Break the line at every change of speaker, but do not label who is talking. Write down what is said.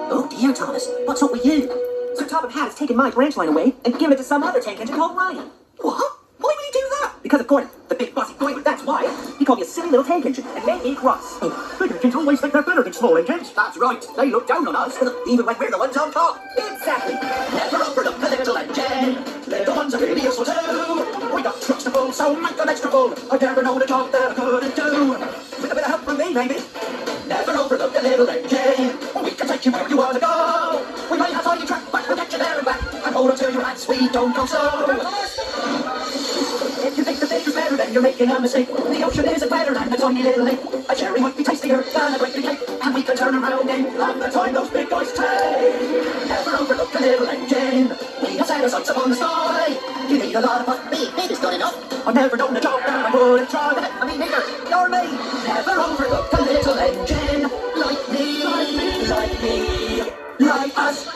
Oh dear, Thomas. What's up with you? Sir Top Hat has taken my branch line away and given it to some other tank engine called Ryan. What? Why would he do that? Because of Gordon, the big bossy boy, that's why. He called me a silly little tank engine and made me cross.
Big engines always think they're better than small engines.
That's right. They look down on us, even when we're the ones on top. Exactly. Never overlook the little engine. Little ones are really useful too. We got trucks to pull, so make them extra full. I've never known a job that I couldn't do. With a bit of help from me, maybe. Never overlook the little engine. We can take you where you want to go. We might have tiny track, but we'll get you there and back. And hold on to your hats, we don't go slow. If you think the fish is better, then you're making a mistake. The ocean isn't better than a tiny little lake. A cherry might be tastier than a great big cake, and we can turn around in like the time those big guys take. Never overlook the little engine. We have set our sights upon the sky. You need a lot of fun. Big is good enough. I've never done a job that I wouldn't try. I mean, neither. You're me. Never overlook the little engine. Like me, like me, like me, like us.